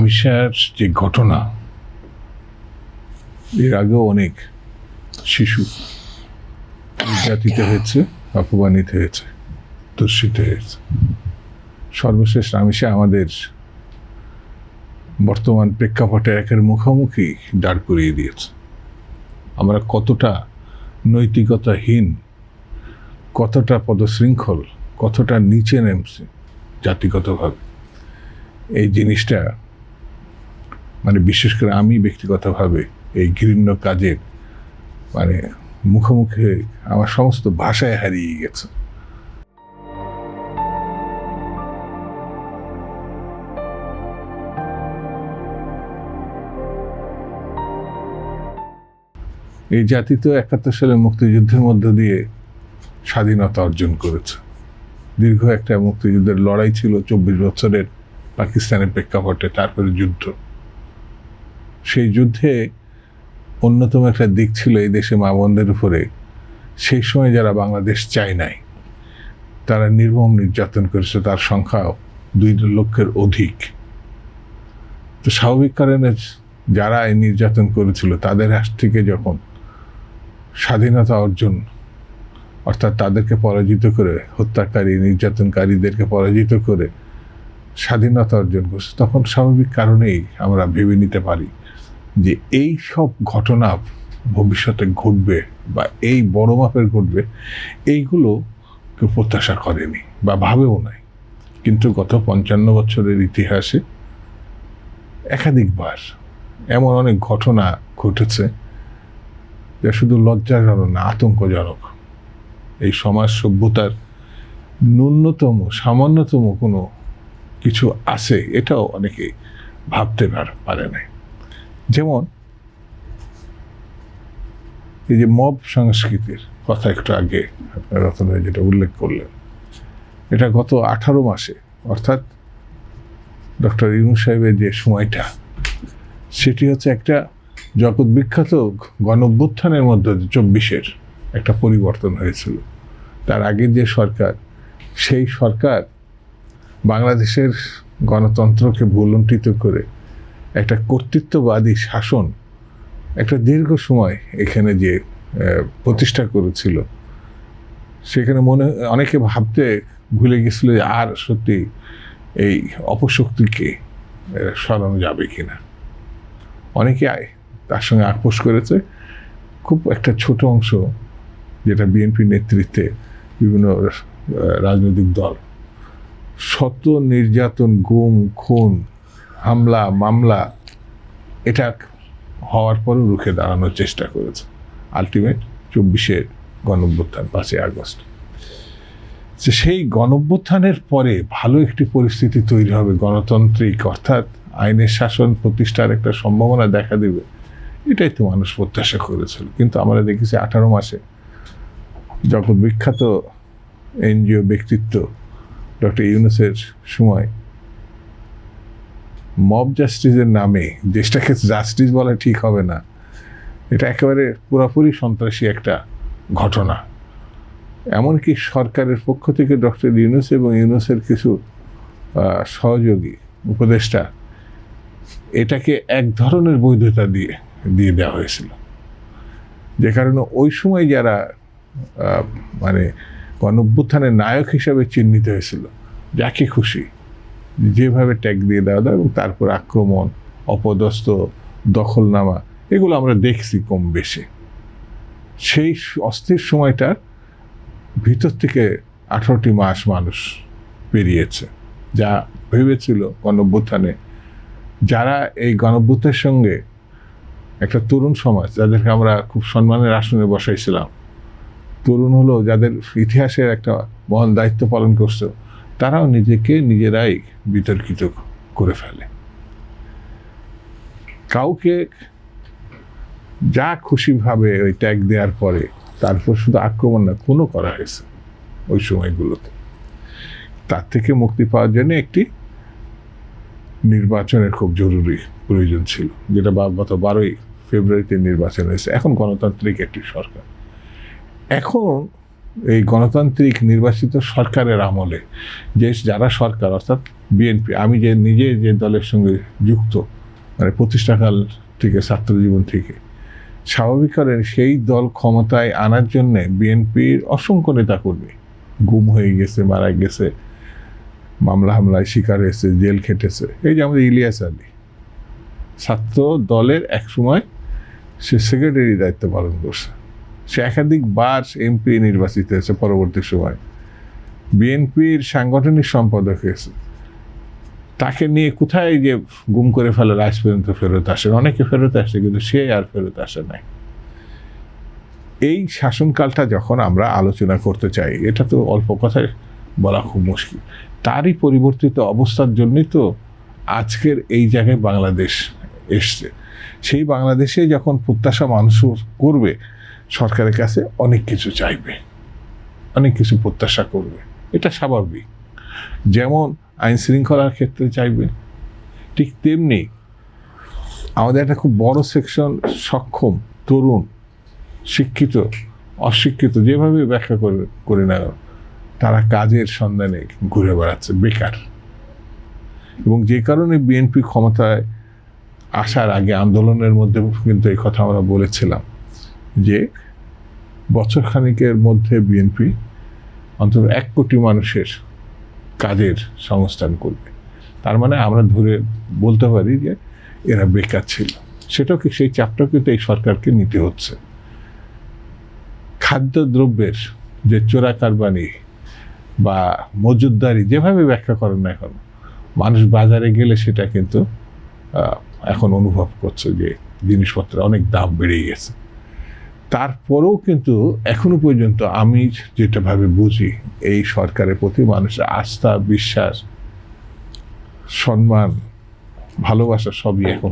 রামিসার যে ঘটনা, এর আগেও অনেক শিশু নির্যাতিত হয়েছে, অপমানিত হয়েছে, ধর্ষিত হয়েছে। সর্বশেষ রামিসা আমাদের বর্তমান প্রেক্ষাপটে একের মুখোমুখি দাঁড় করিয়ে দিয়েছে। আমরা কতটা নৈতিকতাহীন, কতটা পদশৃঙ্খল, কতটা নিচে নেমছে জাতিগতভাবে, এই জিনিসটা বিশেষ করে আমি ব্যক্তিগতভাবে এই ঘৃণ্য কাজের মুখোমুখি আমার সমস্ত ভাষায় হারিয়ে গেছে। এই জাতি তো ৭১ সালে মুক্তিযুদ্ধের মধ্য দিয়ে স্বাধীনতা অর্জন করেছে। দীর্ঘ একটা মুক্তিযুদ্ধের লড়াই ছিল ২৪ বছরের পাকিস্তানের প্রেক্ষাপটে, তারপরে যুদ্ধ। সেই যুদ্ধে অন্যতম একটা দিক ছিল এই দেশে মা বোনদের উপরে সেই সময় যারা বাংলাদেশ চায় নাই, তারা নির্মম নির্যাতন করেছে, তার সংখ্যাও ২ লক্ষের অধিক। তো স্বাভাবিক কারণে যারা এই নির্যাতন করেছিল তাদের হাত থেকে যখন স্বাধীনতা অর্জন, অর্থাৎ তাদেরকে পরাজিত করে, হত্যাকারী নির্যাতনকারীদেরকে পরাজিত করে স্বাধীনতা অর্জন করছে, তখন স্বাভাবিক কারণেই আমরা ভেবে নিতে পারি যে এই সব ঘটনা ভবিষ্যতে ঘটবে বা এই বড় মাপের ঘটবে, এইগুলো কেউ প্রত্যাশা করেনি বা ভাবেও নাই। কিন্তু গত ৫৫ বছরের ইতিহাসে একাধিকবার এমন অনেক ঘটনা ঘটেছে যা শুধু লজ্জাজনক না, আতঙ্কজনক। এই সমাজ সভ্যতার ন্যূনতম সামান্যতম কোনো কিছু আছে, এটাও অনেকে ভাবতে পারে নাই। যেমন এই যে মব সংস্কৃতির কথা একটু আগে আপনার রতন ভাই যেটা উল্লেখ করলেন, এটা গত ১৮ মাসে, অর্থাৎ ডক্টর ইউনূস সাহেবের যে সময়টা, সেটি হচ্ছে একটা জগৎ বিখ্যাত গণঅভ্যুত্থানের মধ্যে ২৪-এর একটা পরিবর্তন হয়েছিল। তার আগের যে সরকার, সেই সরকার বাংলাদেশের গণতন্ত্রকে ভুলুণ্ঠিত করে একটা কর্তৃত্ববাদী শাসন একটা দীর্ঘ সময় এখানে যে প্রতিষ্ঠা করেছিল, সেখানে অনেকে ভাবতে ভুলে গেছিল যে আর সত্যি এই অপশক্তিকে সরানো যাবে কিনা। অনেকে তার সঙ্গে আপোষ করেছে। খুব একটা ছোট অংশ, যেটা বিএনপি নেতৃত্বে বিভিন্ন রাজনৈতিক দল, শত নির্যাতন, গুম, খুন, হামলা, মামলা, এটা হওয়ার পরও রুখে দাঁড়ানোর চেষ্টা করেছে। আলটিমেট ২৪-এর গণঅভ্যুত্থান, ৫ই আগস্ট। সেই গণঅভ্যুত্থানের পরে ভালো একটি পরিস্থিতি তৈরি হবে, গণতান্ত্রিক অর্থাৎ আইনের শাসন প্রতিষ্ঠার একটা সম্ভাবনা দেখা দেবে, এটাই তো মানুষ প্রত্যাশা করেছিল। কিন্তু আমরা দেখেছি ১৮ মাসে জগৎ বিখ্যাত এনজিও ব্যক্তিত্ব ডক্টর ইউনূসের সময় মব জাস্টিসের নামে, দেশটাকে জাস্টিস বলা ঠিক হবে না, এটা একেবারে পুরোপুরি সন্ত্রাসী একটা ঘটনা। এমনকি সরকারের পক্ষ থেকে ডক্টর ইউনূস এবং ইউনূসের কিছু সহযোগী উপদেষ্টা এটাকে এক ধরনের বৈধতা দিয়ে দেওয়া হয়েছিল, যে কারণে ওই সময় যারা গণঅভ্যুত্থানের নায়ক হিসাবে চিহ্নিত হয়েছিল, যাকে খুশি যেভাবে ট্যাগ দিয়ে দেওয়া এবং তারপর আক্রমণ, অপদস্থ, দখলনামা, এগুলো আমরা দেখছি কম বেশি। সেই অস্থির সময়টার ভিতর থেকে ১৮টি মাস মানুষ পেরিয়েছে, যা ভেবেছিল গণঅভ্যুত্থানে যারা এই গণঅভ্যুত্থানের সঙ্গে একটা তরুণ সমাজ, যাদেরকে আমরা খুব সম্মানের আসনে বসাইছিলাম, তরুণ হলো যাদের ইতিহাসের একটা মহান দায়িত্ব পালন করছে, তারাও নিজেরাই বিতর্কিত করে ফেলে। কাউকে যা খুশিভাবে ওই ট্যাগ দেওয়ার পরে তারপর শুধু আক্রমণ না, খুনও করা হয়েছে ওই সময়গুলোতে। তার থেকে মুক্তি পাওয়ার জন্য একটি নির্বাচনের খুব জরুরি প্রয়োজন ছিল, যেটা গত ১২ই ফেব্রুয়ারিতে নির্বাচন হয়েছে। এখন গণতান্ত্রিক একটি সরকার। এখন এই গণতান্ত্রিক নির্বাচিত সরকারের আমলে যারা সরকার অর্থাৎ বিএনপি, আমি নিজে যে দলের সঙ্গে যুক্ত, মানে প্রতিষ্ঠাকাল থেকে, ছাত্র জীবন থেকে, স্বাভাবিক করেন সেই দল ক্ষমতায় আনার জন্যে বিএনপির অসংখ্য নেতাকর্মী গুম হয়ে গেছে, মারা গেছে, মামলা হামলায় শিকার হয়েছে, জেল খেটেছে। এই যে আমাদের ইলিয়াস আলী, ছাত্র দলের এক সময় সে সেক্রেটারি দায়িত্ব পালন করছে, সে একাধিকবার এমপি নির্বাচিত হয়েছে, পরবর্তী সময় বিএনপির সাংগঠনিক সম্পাদক হয়েছে। তাকে নিয়ে কোথায় যে গুম করে ফেলে, আজ পর্যন্ত ফেরত আসে, অনেকে ফেরত আসে, কিন্তু সে আর ফেরত আসে নাই। এই শাসনকালটা যখন আমরা আলোচনা করতে চাই, এটা তো অল্প কথায় বলা খুব মুশকিল। তারই পরিবর্তিত অবস্থার জন্যই তো আজকের এই জায়গায় বাংলাদেশ এসছে। সেই বাংলাদেশে যখন প্রত্যাশা মানুষ করবে, সরকারের কাছে অনেক কিছু চাইবে, অনেক কিছু প্রত্যাশা করবে, এটা স্বাভাবিক। যেমন আইন শৃঙ্খলার ক্ষেত্রে চাইবে, ঠিক তেমনি আমাদের একটা খুব বড় সেকশন সক্ষম তরুণ, শিক্ষিত অশিক্ষিত, যেভাবে ব্যাখ্যা করে না, তারা কাজের সন্ধানে ঘুরে বেড়াচ্ছে, বেকার। এবং যে কারণে বিএনপি ক্ষমতায় আসার আগে আন্দোলনের মধ্যে কিন্তু এই কথা আমরা বলেছিলাম যে বছর খানিকের মধ্যে বিএনপি অন্তত 1 কোটি মানুষের কাজের সংস্থান করবে। তার মানে আমরা ধরে বলতে পারি যে এরা বেকার ছিল। সেটাও কি, সেই চাপটাও কিন্তু এই সরকারকে নিতে হচ্ছে। খাদ্যদ্রব্যের যে চোরা কারবানি বা মজুতদারি, যেভাবে ব্যাখ্যা করেন না এখন, মানুষ বাজারে গেলে সেটা কিন্তু এখন অনুভব করছে যে জিনিসপত্রের অনেক দাম বেড়ে গেছে। তারপরেও কিন্তু এখনো পর্যন্ত আমি যেটা ভাবে বুঝি, এই সরকারের প্রতি মানুষের আস্থা, বিশ্বাস, সম্মান, ভালোবাসা সবই এখন